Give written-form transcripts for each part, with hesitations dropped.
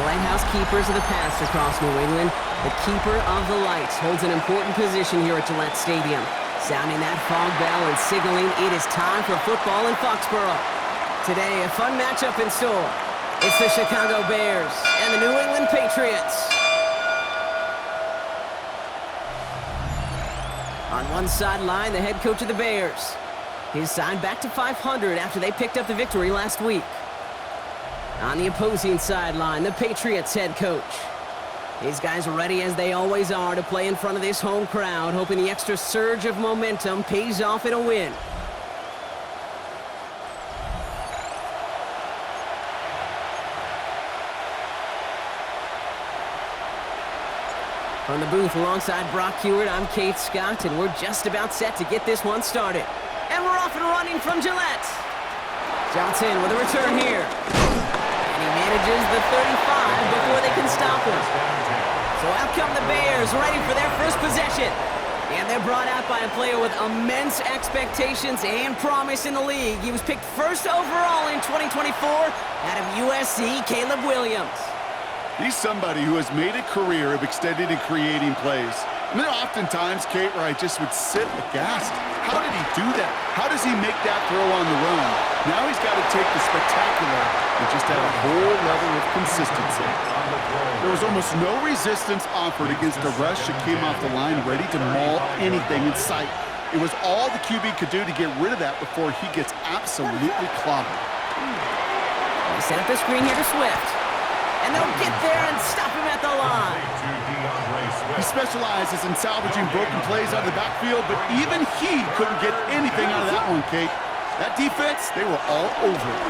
The lighthouse keepers of the past across New England. The keeper of the lights holds an important position here at Gillette Stadium. Sounding that fog bell and signaling it is time for football in Foxborough. Today, a fun matchup in store. It's the Chicago Bears and the New England Patriots. On one sideline, the head coach of the Bears. His side back to 500 after they picked up the victory last week. On the opposing sideline, the Patriots head coach. These guys are ready as they always are to play in front of this home crowd, hoping the extra surge of momentum pays off in a win. From the booth alongside Brock Hewitt, I'm Kate Scott, and we're just about set to get this one started. And we're off and running from Gillette. Johnson with a return here. And he manages the 35 before they can stop him. So out come the Bears, ready for their first possession. And they're brought out by a player with immense expectations and promise in the league. He was picked first overall in 2024 out of USC, Caleb Williams. He's somebody who has made a career of extending and creating plays. And there are oftentimes, Kate, where I just would sit aghast. How did he do that? How does he make that throw on the run? Now he's got to take the spectacular and just add a whole level of consistency. There was almost no resistance offered against a rush that came off the line ready to maul anything in sight. It was all the QB could do to get rid of that before he gets absolutely clobbered. They set up the screen here to Swift. And they'll get there and stop him at the line. He specializes in salvaging broken plays out of the backfield, but even he couldn't get anything out of that one, Kate. That defense, they were all over it.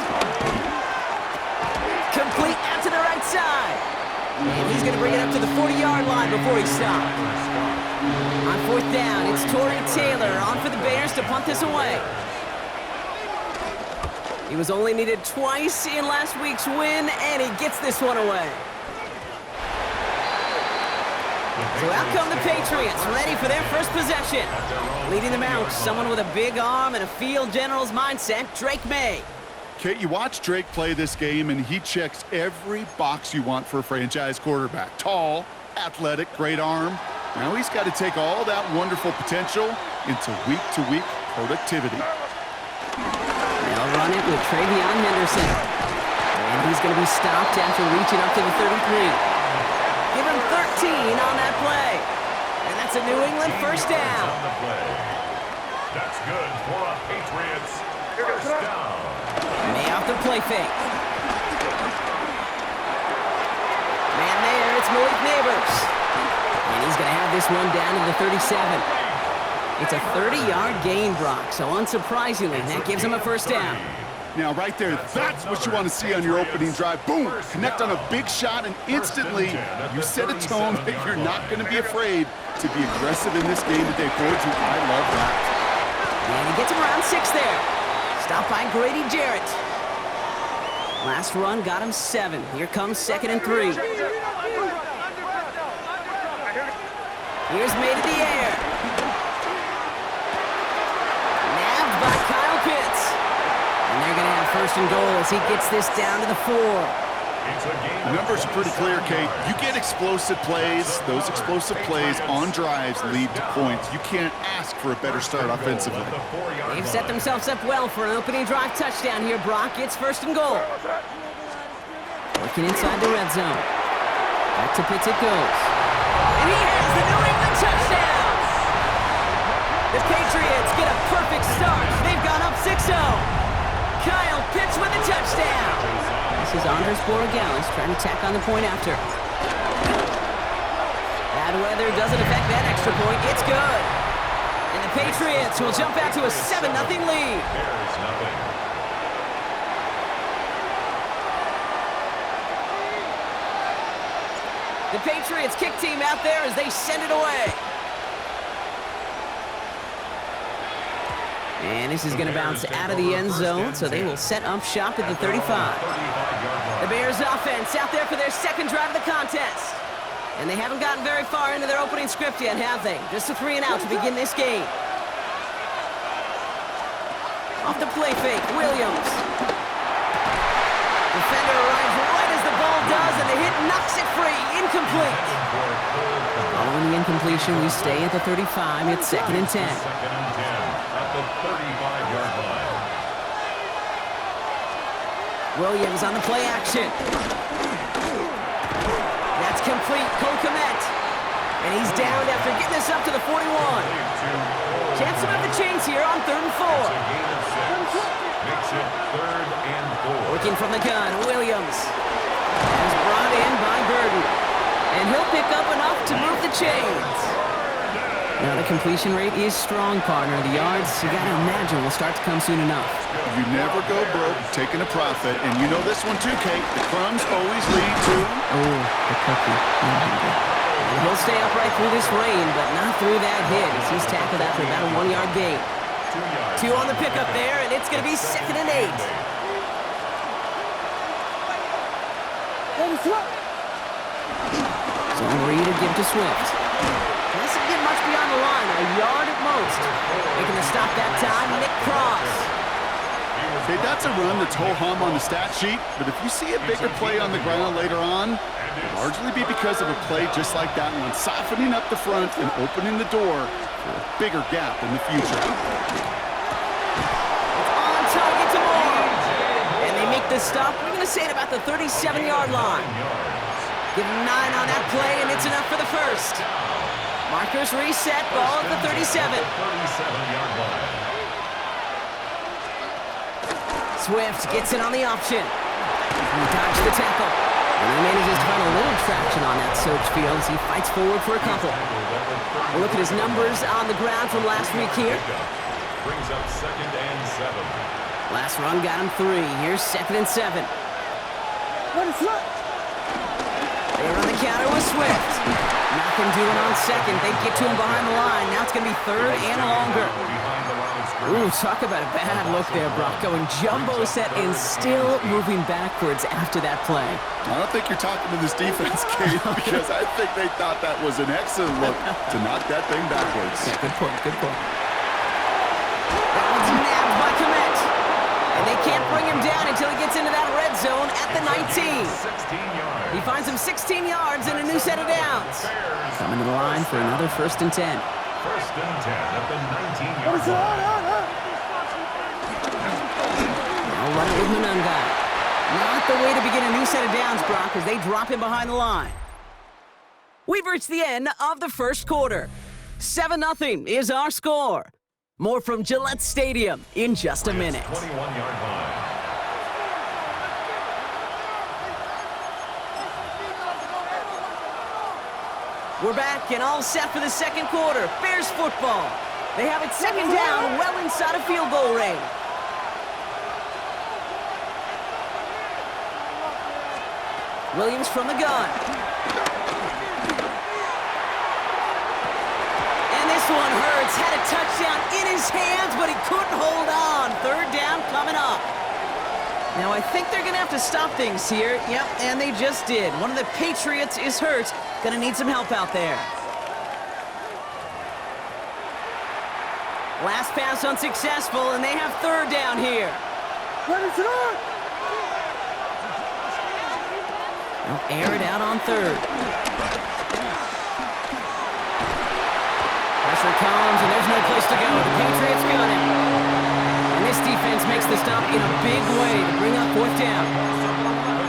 Complete out to the right side. And he's going to bring it up to the 40-yard line before he stops. On fourth down, it's Torrey Taylor on for the Bears to punt this away. He was only needed twice in last week's win, and he gets this one away. So out come the Patriots, ready for their first possession. Leading them out, someone with a big arm and a field general's mindset, Drake May. Kate, you watch Drake play this game, and he checks every box you want for a franchise quarterback. Tall, athletic, great arm. Now he's got to take all that wonderful potential into week-to-week productivity. They'll run it with Travion Henderson. And he's going to be stopped after reaching up to the 33. Give him 13 on that play. And that's a New England first down. That's good for a Patriots first down. May off the play fake. Man there, it's Malik Neighbors. And he's going to have this one down to the 37. It's a 30-yard gain, Brock, so unsurprisingly, that gives him a first down. Now, right there, that's what you want to see on your opening drive. Boom! Connect on a big shot, and instantly, you set a tone that you're not going to be afraid to be aggressive in this game today. Forward to, I love that. And he gets him around 6 there. Stopped by Grady Jarrett. Last run got him 7. Here comes 2nd and 3. Here's May to the air. By Kyle Pitts. And they're going to have first and goal as he gets this down to the 4. The numbers are pretty clear, Kate. You get explosive plays. Those explosive plays on drives lead to points. You can't ask for a better start offensively. They've set themselves up well for an opening drive touchdown here, Brock. It's first and goal. Working inside the red zone. Back to Pitts it goes. And he has the New England touchdown! The Patriots get a perfect start. They've gone up 6-0. Kyle Pitts with a touchdown. This is Andres Borregales trying to tack on the point after. Bad weather doesn't affect that extra point. It's good. And the Patriots will jump out to a 7-0 lead. The Patriots kick team out there as they send it away. And this is going to bounce out of the end zone, so they will set up shop at the 35. The Bears offense out there for their second drive of the contest. And they haven't gotten very far into their opening script yet, have they? Just a 3 and out to begin this game. Off the play fake, Williams. Defender arrives right as the ball does, and they hit completion. We stay at the 35. It's 2nd and 10. 2nd and 10 at the 35-yard line. Williams on the play action. That's complete. Cole Kmet. And he's down after getting this up to the 41. Chance to move the chains here on 3rd and 4. It's a gain of 6. Makes it 3rd and 4. Working from the gun, Williams. Is brought in by Burden. And he'll pick up enough to move the chains. Now the completion rate is strong, partner. The yards, you gotta imagine, will start to come soon enough. You never go broke taking a profit, and you know this one too, Kate. The crumbs always lead to... Oh, the cookie. And he'll stay upright through this rain, but not through that hit as he's tackled after about a 1-yard gain. 2 on the pickup there, and it's going to be 2nd and 8. So Reed to give to Swift. Doesn't get much beyond the line, a yard at most. Making the stop that time, Nick Cross. Hey, that's a run that's ho-hum on the stat sheet, but if you see a bigger play on the ground later on, it'll largely be because of a play just like that one, softening up the front and opening the door for a bigger gap in the future. On target to Moore. And they make the stop, we're going to say at about the 37-yard line. Give him 9 on that play, and it's enough for the first. Markers reset, ball at the 37. 37-yard line. Swift gets in on the option. He dodged the tackle. And he manages to find a little traction on that search field as he fights forward for a couple. We'll look at his numbers on the ground from last week here. Brings up 2nd and 7. Last run got him 3. Here's 2nd and 7. They run the counter with Swift. Nothing doing on 2nd. They get to him behind the line. Now it's going to be 3rd and longer. Ooh, talk about a bad look there, Brock. Going jumbo set and still moving backwards after that play. I don't think you're talking to this defense, Kate, because I think they thought that was an excellent look to knock that thing backwards. Yeah, good point, good point. That one's nabbed by Kmet. And they can't bring him down until he gets into that red zone at the 19. 16 yards. He finds him 16 yards and a new set of downs. Coming to the line for another 1st and 10. 1st and 10 at the 19-yard line. Now run it with Manunga. Not the way to begin a new set of downs, Brock, as they drop him behind the line. We've reached the end of the first quarter. 7-0 is our score. More from Gillette Stadium in just a minute. 21-yard line. We're back and all set for the second quarter. Bears football. They have it 2nd down, well inside of field goal range. Williams from the gun. And this one hurts. Had a touchdown in his hands, but he couldn't hold on. 3rd down coming up. Now, I think they're going to have to stop things here. Yep, and they just did. One of the Patriots is hurt. Going to need some help out there. Last pass unsuccessful, and they have 3rd down here. They'll air it out on 3rd. Pressure comes, and there's no place to go. The Patriots got it. And this defense makes the stop in a big way to bring up 4th down.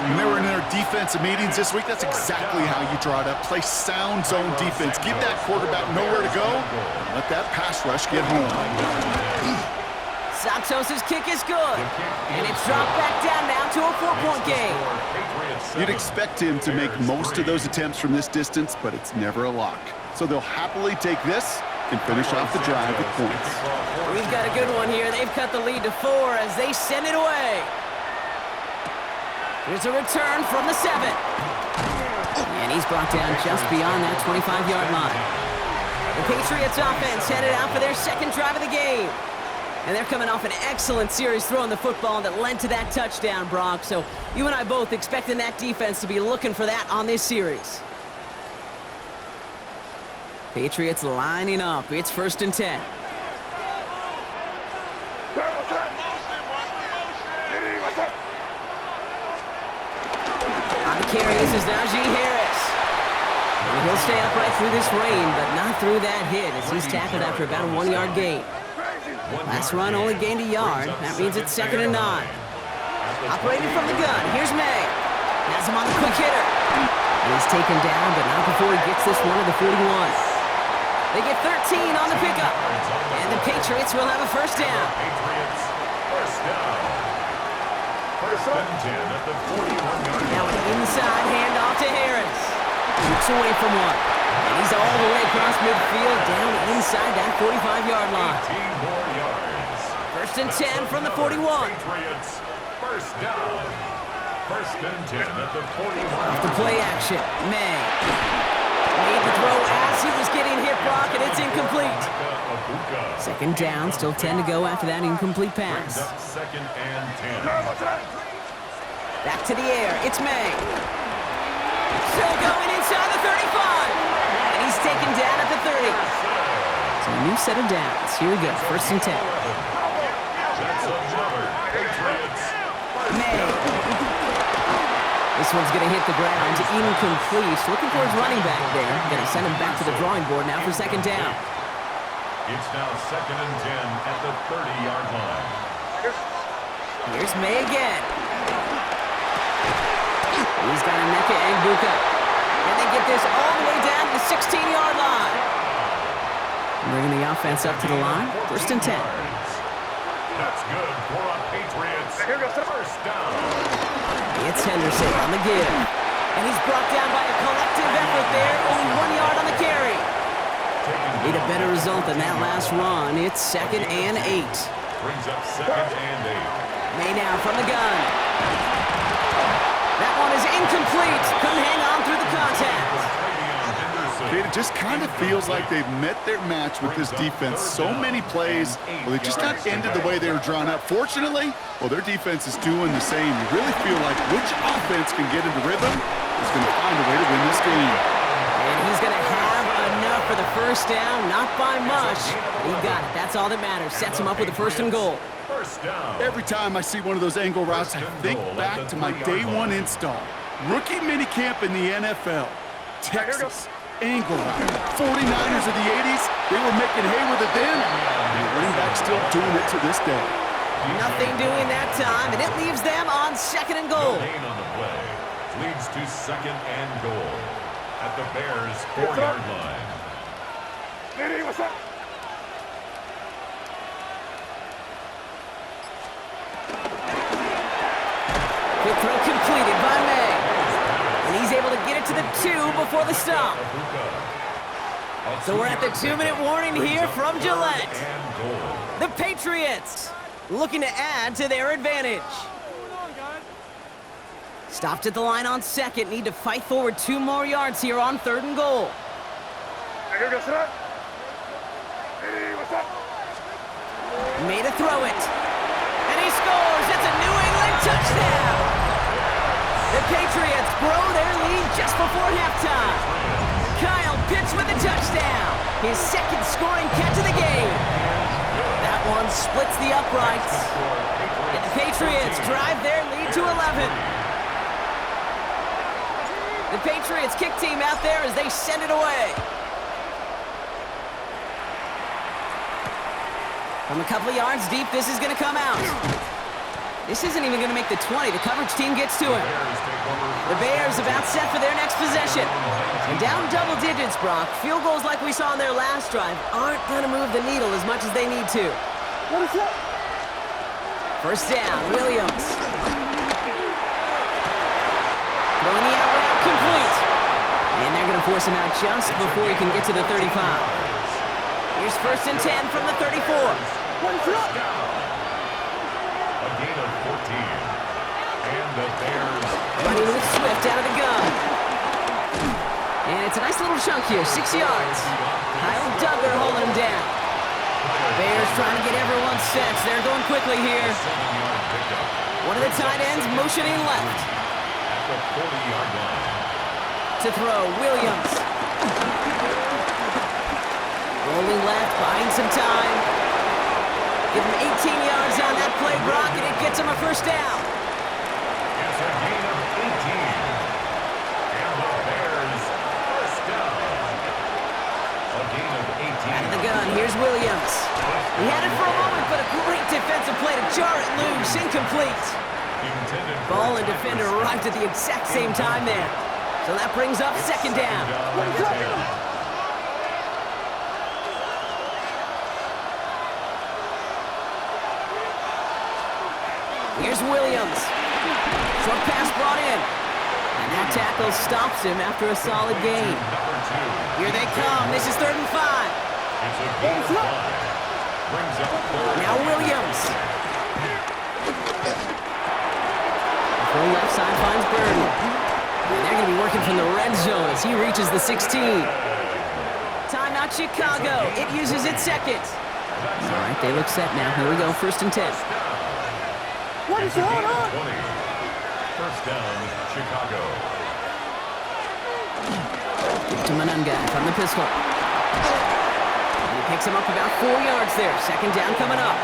When they were in their defensive meetings this week, that's exactly how you draw it up. Play sound zone defense. Give that quarterback nowhere to go, and let that pass rush get home. Santos' kick is good, and it's dropped back down now to a 4-point game. You'd expect him to make most of those attempts from this distance, but it's never a lock. So they'll happily take this and finish off the drive with points. We've got a good one here. They've cut the lead to 4 as they send it away. Here's a return from the 7. And he's brought down just beyond that 25-yard line. The Patriots offense headed out for their 2nd drive of the game. And they're coming off an excellent series throwing the football that led to that touchdown, Brock. So you and I both expecting that defense to be looking for that on this series. Patriots lining up. It's 1st and 10. On the carry, this is Najee Harris. And he'll stay upright through this rain, but not through that hit as he's tackled after about a 1-yard gain. Last run only gained a yard. That means it's 2nd and 9. Operating from the gun, here's May. Has him on the quick hitter. And he's taken down, but not before he gets this one to the 41. They get 13 on the pickup. And the Patriots will have a first down. Patriots, first down. First and 10 at the 41-yard line. Now an inside handoff to Harris. Shoots away from one. And he's all the way across midfield, down inside that 45-yard line. 18 more yards. First and 10 from the 41. Patriots, first down. First and 10 at the 41. Off the play action, May. Made the throw as he was getting hit, Brock, and it's incomplete. 2nd down, still 10 to go after that incomplete Brings pass. up 2nd and 10. Back to the air, it's May. Still going inside the 35. And he's taken down at the 30. So a new set of downs. Here we go, 1st and 10. That's another Patriots. May. This one's going to hit the ground, incomplete. Looking for his running back there. Going to send him back to the drawing board now for 2nd down. It's now 2nd and 10 at the 30-yard line. Here's May again. He's got a Emeka Egbuka. And they get this all the way down to the 16-yard line. Bringing the offense up to the line. 1st and 10. That's good for a Patriots. First down. It's Henderson on the give. And he's brought down by a collective effort there. Only 1 yard on the carry. Need a better result than that last run. It's 2nd and 8. Brings up 2nd and 8. May now from the gun. That one is incomplete. Couldn't hang on through the contact. It just kind of feels like they've met their match with this defense. So many plays, well, they just not ended the way they were drawn up. Fortunately, well, their defense is doing the same. You really feel like which offense can get into rhythm is going to find a way to win this game. And he's going to have enough for the first down. Not by much, but he got it. That's all that matters. Sets him up with a 1st and goal. First down. Every time I see one of those angle routes, I think back to my day 1 install. Rookie minicamp in the NFL. Texas. Angle route. 49ers of the 80s, they were making hay with it then. And the running back still doing it to this day. Nothing doing that time, and it leaves them on 2nd and goal. Gain on the play leads to 2nd and goal at the Bears' 4-yard line. Quick throw completed by May. And he's able to get it to the 2 before the stop. So we're at the 2-minute warning here from Gillette. The Patriots looking to add to their advantage. Stopped at the line on 2nd. Need to fight forward 2 more yards here on 3rd and goal. Made a throw it. And he scores. It's a New England touchdown. The Patriots grow their lead just before halftime. Kyle Pitts with a touchdown. His 2nd scoring catch of the game. That one splits the uprights. And the Patriots drive their lead to 11. The Patriots kick team out there as they send it away. From a couple of yards deep, this is going to come out. This isn't even going to make the 20. The coverage team gets to it. The Bears about set for their next possession. And down double digits, Brock. Field goals like we saw on their last drive aren't going to move the needle as much as they need to. First down, Williams. Throwing the out route complete. And they're going to force him out just before he can get to the 35. Here's 1st and 10 from the 34. A gain of 14. And the Bears Running with Swift out of the gun. And it's a nice little chunk here, 6 yards. Kyle Duggar holding him down. Bears trying to get everyone set. They're going quickly here. 7-yard pickup One of the tight ends motioning left. at the 40-yard line. To throw, Williams. Rolling left, buying some time. Give him 18 yards on that play, Brock, and it gets him a first down. It's a gain of 18. And the Bears first down. pass incomplete. Ball and defender arrived at the exact same time there. So that brings up second down. Here's Williams. Short pass brought in. And that tackle stops him after a solid gain. Here they come. This is 3rd and 5. Now Williams. Full left side finds Burton. And they're going to be working from the red zone as he reaches the 16. Timeout Chicago. It uses its second. All right, they look set now. Here we go, 1st and 10. What is going on? 1st down, Chicago. To Manunga from the pistol. And he picks him up about 4 yards there. 2nd down coming up.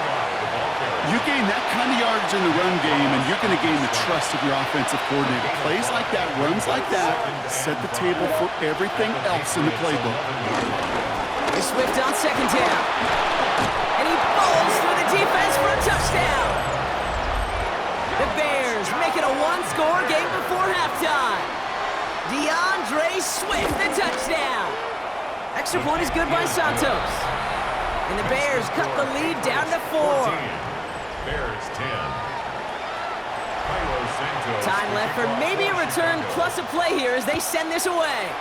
You gain that kind of yardage in the run game, and you're going to gain the trust of your offensive coordinator. Plays like that, runs like that, set the table for everything else in the playbook. Swift on 2nd down. And he bowls through the defense for a touchdown. The Bears make it a one-score game before halftime. DeAndre Swift, the touchdown. Extra point is good by Santos. And the Bears cut the lead down to 4. Bears 10. Time left for maybe a return plus a play here as they send this away.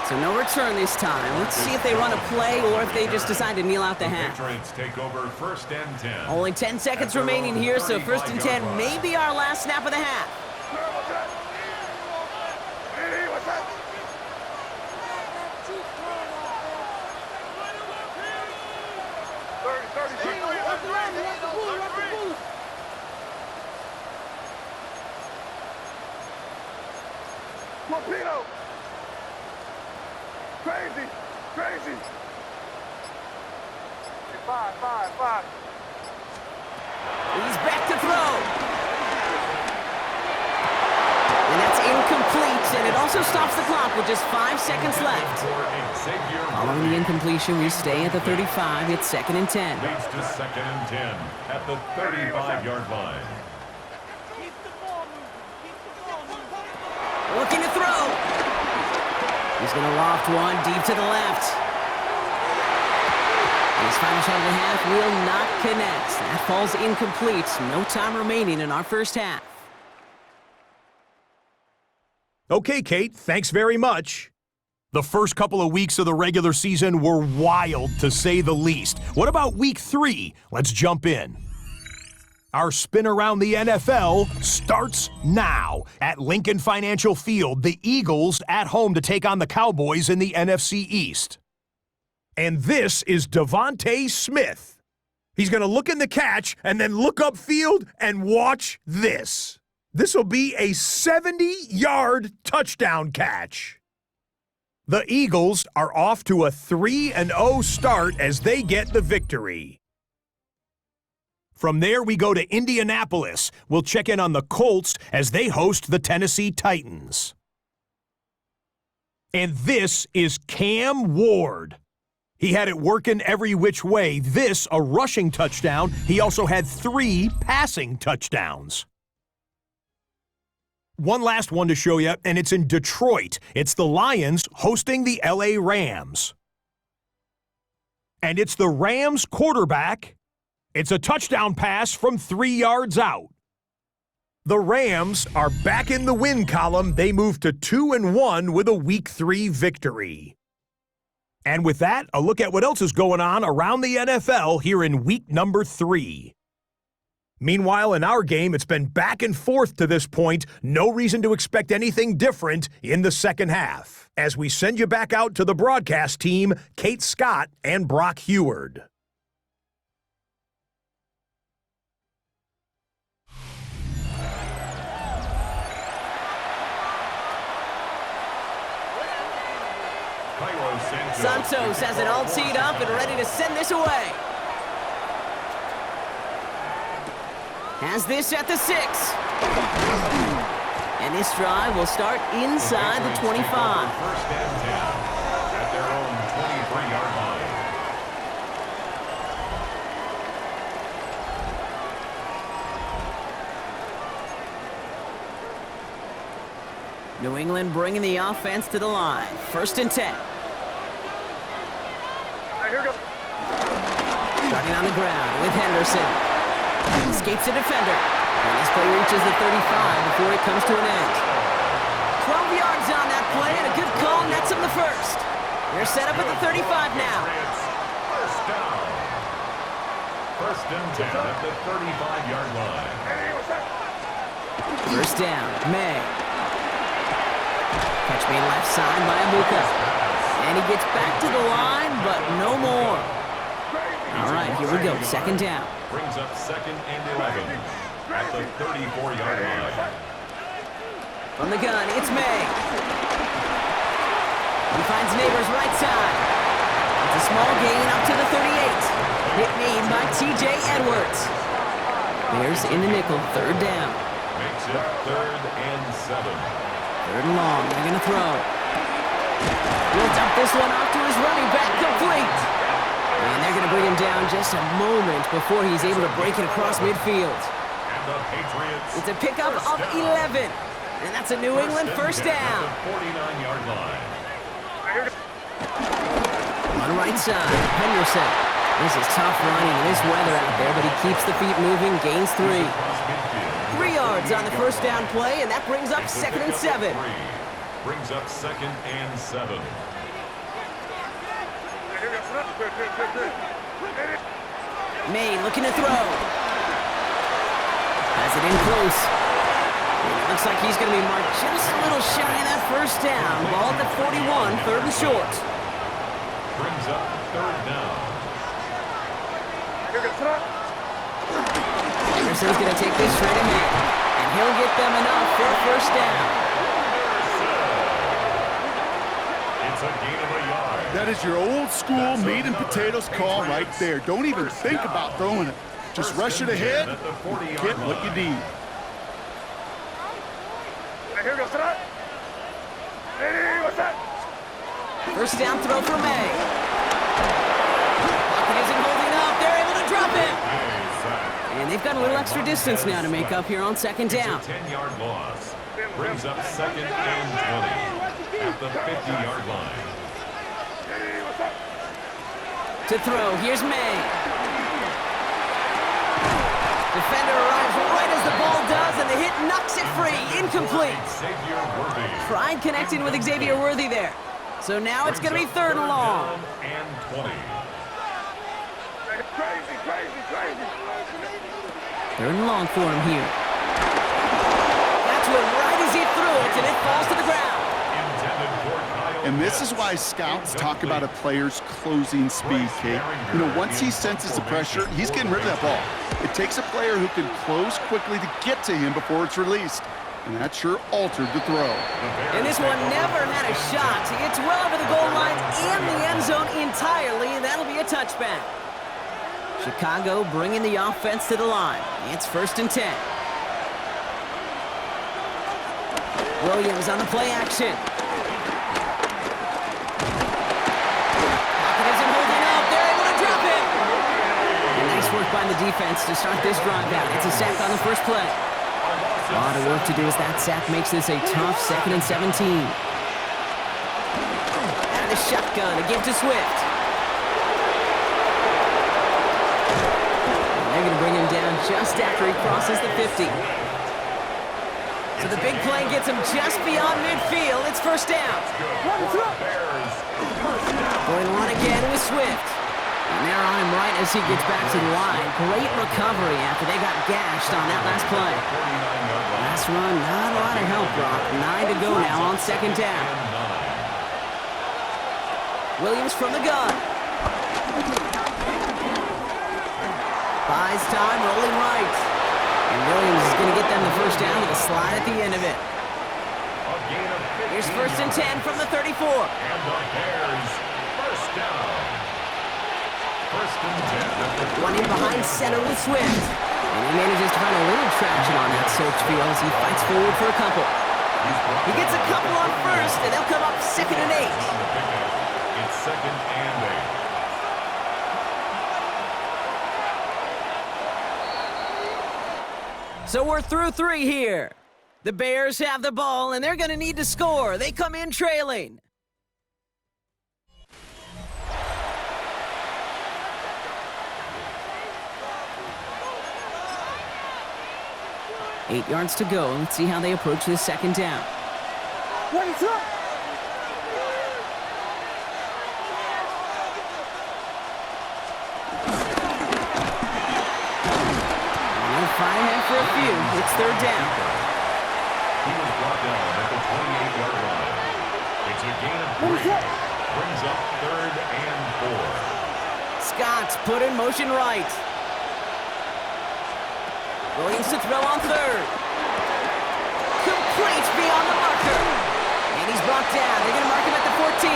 So no return this time. Let's see if they run a play or if they just decide to kneel out the half. Patriots take over 1st and 10. Only 10 seconds remaining here, so 1st and 10 may be our last snap of the half. Torpedo! Crazy! Crazy! 5. He's back to throw. And that's incomplete, and it also stops the clock with just 5 seconds left. Following the incompletion, we stay at the 35. It's 2nd and 10. Leads to 2nd and 10 at the 35-yard line. Looking to throw. He's going to loft one deep to the left. And his final shot of the half will not connect. That falls incomplete. No time remaining in our first half. Okay, Kate, thanks very much. The first couple of weeks of the regular season were wild, to say the least. What about week 3? Let's jump in. Our spin around the NFL starts now. At Lincoln Financial Field, the Eagles at home to take on the Cowboys in the NFC East. And this is Devontae Smith. He's going to look in the catch and then look upfield and watch this. This will be a 70-yard touchdown catch. The Eagles are off to a 3-0 start as they get the victory. From there, we go to Indianapolis. We'll check in on the Colts as they host the Tennessee Titans. And this is Cam Ward. He had it working every which way. This, a rushing touchdown. He also had 3 passing touchdowns. One last one to show you, and it's in Detroit. It's the Lions hosting the LA Rams. And it's the Rams quarterback. It's a touchdown pass from 3 yards out. The Rams are back in the win column. They move to 2-1 with a Week 3 victory. And with that, a look at what else is going on around the NFL here in week number 3. Meanwhile, in our game, it's been back and forth to this point. No reason to expect anything different in the second half. As we send you back out to the broadcast team, Kate Scott and Brock Heward. Santos has it all teed up and ready to send this away. Has this at the 6. And this drive will start inside the 25. First and 10 at their own 23-yard line. New England bringing the offense to the line. 1st and 10. Here we go. Starting on the ground with Henderson. Escapes a defender. And this play reaches the 35 before it comes to an end. 12 yards on that play, and a good call nets him the first. They're set up at the 35 now. First down. 1st and 10 at the 35-yard line. Hey, what's that? First down, May. Catch made left side by Abuka. And he gets back to the line, but no more. All right, here we go. 2nd down. Brings up 2nd and 11 at the 34-yard line. From the gun, it's May. He finds Neighbors right side. It's a small gain up to the 38. Hit made by T.J. Edwards. Bears in the nickel, 3rd down. Makes it 3rd and 7. 3rd and long, they're going to throw. He'll dump this one off to his running back, complete. And they're going to bring him down just a moment before he's able to break it across midfield. And the Patriots. It's a pickup of 11. And that's a New England 1st down. 49-yard line. On the right side, Henderson. This is tough running in this weather out there, but he keeps the feet moving, gains 3. 3 yards on the 1st down play, and that brings up 2nd and 7. Brings up 2nd and 7. May looking to throw. Has it in close. It looks like he's going to be marked just a little shy of that 1st down. Ball at the 41, 3rd and short. Brings up 3rd down. Anderson's going to take this straight ahead, and he'll get them enough for a 1st down. It's a gain of a yard. That is your old school meat and potatoes call right there. Don't even think about throwing it. Just rush it ahead, get what you need. Here goes that. Hey, what's that? 1st down throw for May. Pocket isn't holding up. They're able to drop it. And they've got a little extra distance now to make up here on 2nd down. It's a 10-yard loss. Brings up 2nd and 20 at the 50-yard line. To throw, here's May. Defender arrives right as the ball does, and the hit knocks it free. Incomplete. Xavier Worthy. Tried connecting with Xavier Worthy there. So now it's going to be 3rd and long. And 20. Crazy, crazy, crazy. 3rd and long for him here. Got to it right as he threw it, and it falls to the ground. Intended for Kyle. And this is why scouts talk about a player's closing speed, Kate. You know, once he senses the pressure, he's getting rid of that ball. It takes a player who can close quickly to get to him before it's released. And that sure altered the throw. And this one never had a shot. It's well over the goal line and the end zone entirely, and that'll be a touchback. Chicago bringing the offense to the line. It's 1st and 10. Williams on the play action. Pocket isn't holding up. They're able to drop it. And nice work by the defense to start this drive out. It's a sack on the 1st play. A lot of work to do as that sack makes this a tough 2nd and 17. And the shotgun, a give to Swift. And they're going to bring him down just after he crosses the 50. So the big play gets him just beyond midfield. It's 1st down. Going on again with Swift. And they're on him right as he gets back to the line. Great recovery after they got gashed on that last play. Last run, not a lot of help, Brock. 9 to go now on 2nd down. Williams from the gun. Buys time, rolling right. And Williams is going to get them the 1st down with a slide at the end of it. Here's 1st and 10 from the 34. And the Bears, 1st down. 1st and 10. One in behind center with Swift. And he manages to find a little traction on that search field as he fights forward for a couple. He gets a couple on 1st, and they'll come up 2nd and 8. It's 2nd and 8. So we're through 3 here. The Bears have the ball, and they're going to need to score. They come in trailing. Eight yards to go. Let's see how they approach this second down. For a few, it's third down. He was brought down at the 28-yard line. It's a gain of 3. Brings up 3rd and 4. Scott's put in motion right. Williams to throw on third. Complete beyond the marker. And he's brought down. They're going to mark him at the 14.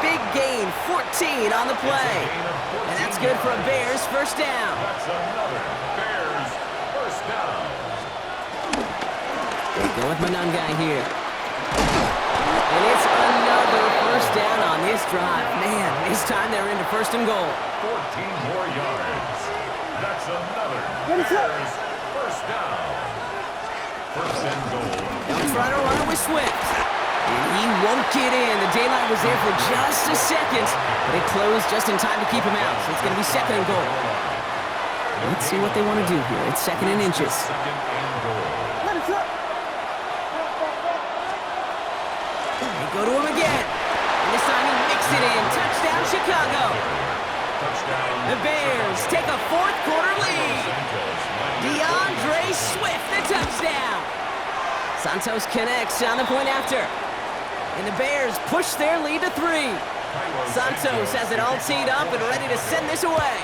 Big gain, 14 on the play. And that's good for a Bears first down. That's another Bears first down. They go with Manungai here. And it's another first down on this drive. Man, this time they're into first and goal. 14 more yards. That's another Bears first down. First and goal. They'll try to run it with Swift. And he won't get in. The daylight was there for just a second, but it closed just in time to keep him out. So it's going to be second and goal. Let's see what they want to do here. It's second and inches. Second and goal. They go to him again. And this time he makes it in. Touchdown, Chicago. Touchdown. The Bears take a fourth-quarter lead. DeAndre Swift, the touchdown. Santos connects on the point after. And the Bears push their lead to 3. Santos has it all teed up and ready to send this away.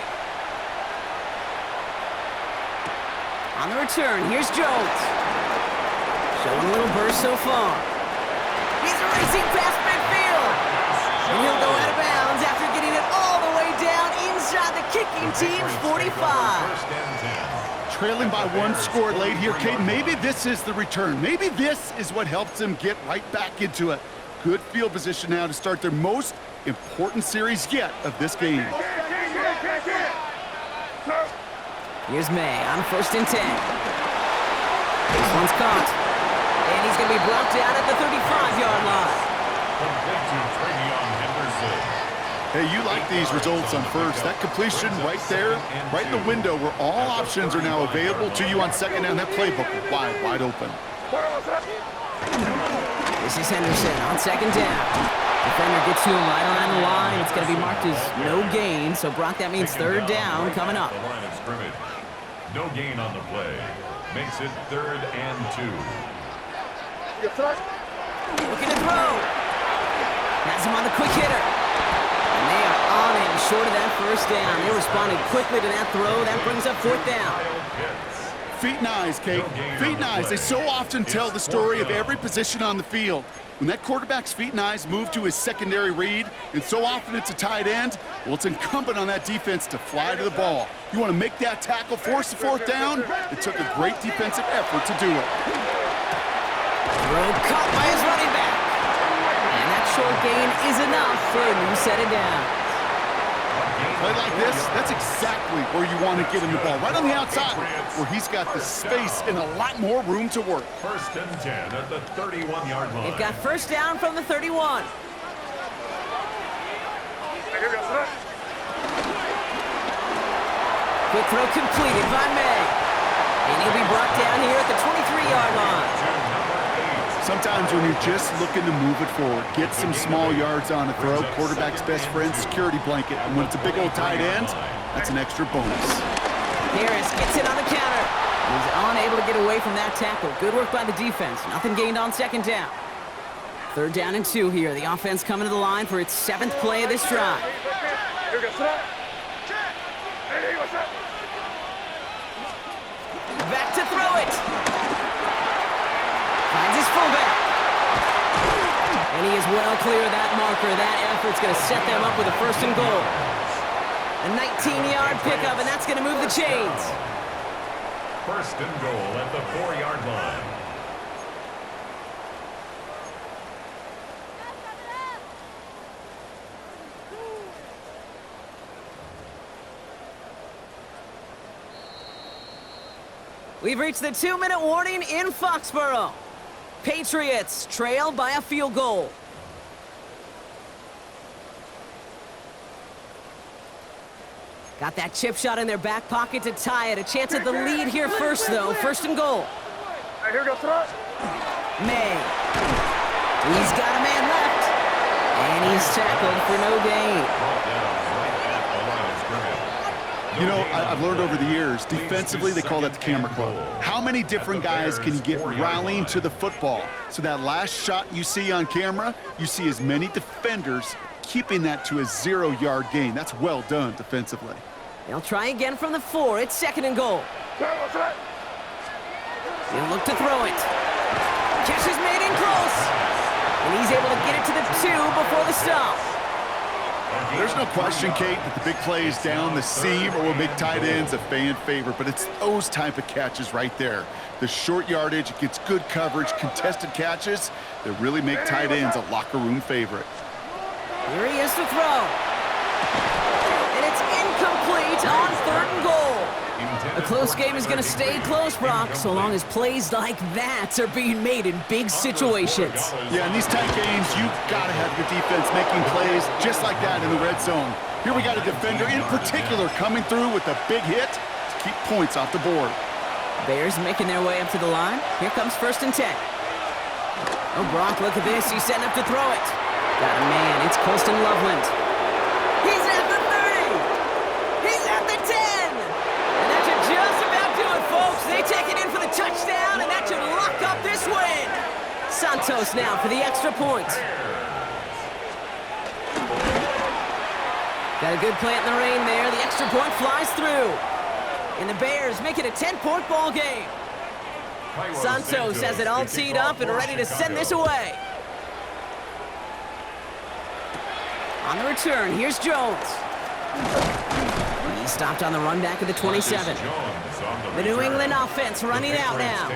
On the return, here's Jones. Showing a little burst so far. He's racing past midfield. And he'll go out of bounds after getting it all the way down inside the kicking team's 45. First and 10. Trailing by 1 score late here, Kate. Maybe this is the return. Maybe this is what helps them get right back into it. Good field position now to start their most important series yet of this game. Here's May on first and 10. This one's caught. And he's going to be brought down at the 35-yard line. Complete to Travion Henderson. Hey, you like these results on first. That completion right there, right in the window where all options are now available to you on second down. That playbook wide open. This is Henderson on second down. Defender gets to him right around the line. It's going to be marked as no gain. So, Brock, that means third down coming up. The line of scrimmage. No gain on the play. Makes it 3rd and 2. Looking to throw. Has him on the quick hitter. And they are on it short of that first down. They responded quickly to that throw. That brings up fourth down. Feet and eyes, Kate. Feet and eyes. They so often tell the story of every position on the field. When that quarterback's feet and eyes move to his secondary read, and so often it's a tight end, well, it's incumbent on that defense to fly to the ball. You want to make that tackle, force the fourth down? It took a great defensive effort to do it. Throw caught by his running back. And that short gain is enough for a new set of downs. Play like this, that's exactly where you want to get him the ball, right on the outside, where he's got the space and a lot more room to work. First and 10 at the 31-yard line. They've got first down from the 31. Quick throw completed by May. And he'll be brought down here at the 23-yard line. Sometimes when you're just looking to move it forward, get some small yards on a throw, quarterback's best friend, security blanket. And when it's a big old tight end, that's an extra bonus. Harris gets it on the counter. He's unable to get away from that tackle. Good work by the defense. Nothing gained on second down. Third down and 2 here. The offense coming to the line for its 7th play of this drive. Back to throw it. Finds his fullback. And he is well clear of that marker. That effort's going to set them up with a first and goal. A 19-yard pickup, and that's going to move the chains. First and goal at the 4-yard line. We've reached the 2-minute warning in Foxborough. Patriots trail by a field goal. Got that chip shot in their back pocket to tie it. A chance at the lead here first, though. First and goal. Here goes thrust. May. He's got a man left. And he's tackled for no gain. You know, I've learned over the years, defensively, they call that the camera club. How many different guys can you get rallying to the football? So that last shot you see on camera, you see as many defenders keeping that to a 0-yard gain. That's well done defensively. They'll try again from the 4. It's second and goal. He'll look to throw it. Catch is made in close. And he's able to get it to the 2 before the stop. There's no question, Kate, that the big plays down the seam or will make tight ends a fan favorite, but it's those type of catches right there. The short yardage, it gets good coverage, contested catches that really make tight ends a locker room favorite. Here he is to throw. And it's incomplete on third and goal. A close game is going to stay close, Brock, so long as plays like that are being made in big situations. Yeah, in these tight games, you've got to have your defense making plays just like that in the red zone. Here we got a defender in particular coming through with a big hit to keep points off the board. Bears making their way up to the line. Here comes first and 10. Oh, Brock, look at this. He's setting up to throw it. Got a man. It's Colston Loveland. He's at the 30. He's at the 10. And that should just about do it, folks. They take it in for the touchdown, and that should lock up this win. Santos now for the extra point. Got a good plant in the rain there. The extra point flies through. And the Bears make it a 10-point ball game. Santos has it all teed up and ready to send this away. On the return, here's Jones. He stopped on the run back of the 27. The New England offense running out now.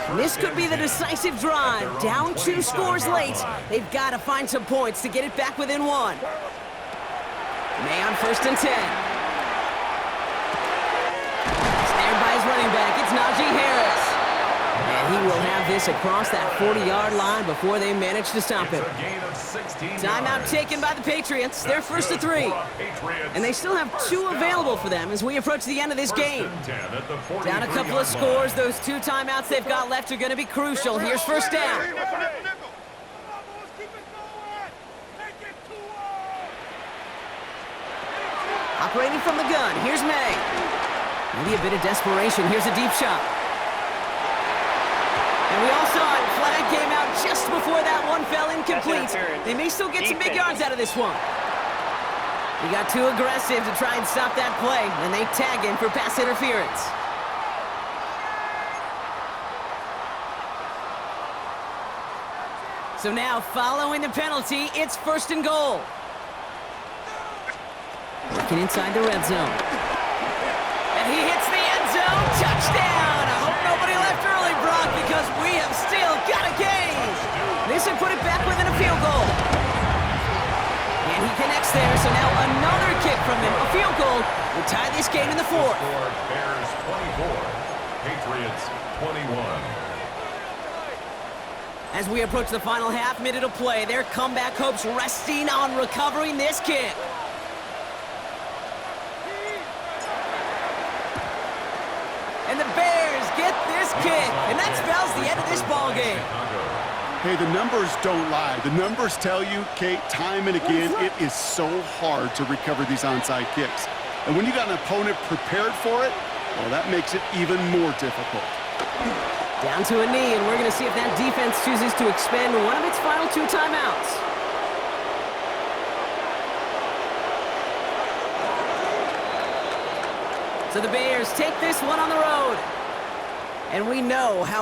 And this could be the decisive drive. Down 2 scores late. They've got to find some points to get it back within 1. May on first and 10. Snared by his running back, it's Najee Harris. And he will have this across that 40-yard line before they manage to stop him. Timeout taken by the Patriots. They're first to 3. And they still have 2 available for them as we approach the end of this game. Down a couple of scores. Those 2 timeouts they've got left are going to be crucial. Here's first down. Operating from the gun, here's May. Maybe a bit of desperation. Here's a deep shot. And we all saw it. Flag came out just before that one fell incomplete. They may still get some big yards out of this one. He got too aggressive to try and stop that play, and they tag him for pass interference. So now, following the penalty, it's first and goal. Working inside the red zone. And he hits the end zone. Touchdown! I hope nobody left early, Brock, because we have still got a game. This would put it back within a field goal. And he connects there, so now another kick from him. A field goal will tie this game in the 4th. Bears 24, Patriots 21. As we approach the final half minute of play, their comeback hopes resting on recovering this kick. And the Bears get this kick, and that spells the end of this ball game. Hey, the numbers don't lie. The numbers tell you, Kate, time and again, it is so hard to recover these onside kicks. And when you got an opponent prepared for it, well, that makes it even more difficult. Down to a knee, and we're going to see if that defense chooses to expend one of its final 2 timeouts. So the Bears take this one on the road. And we know how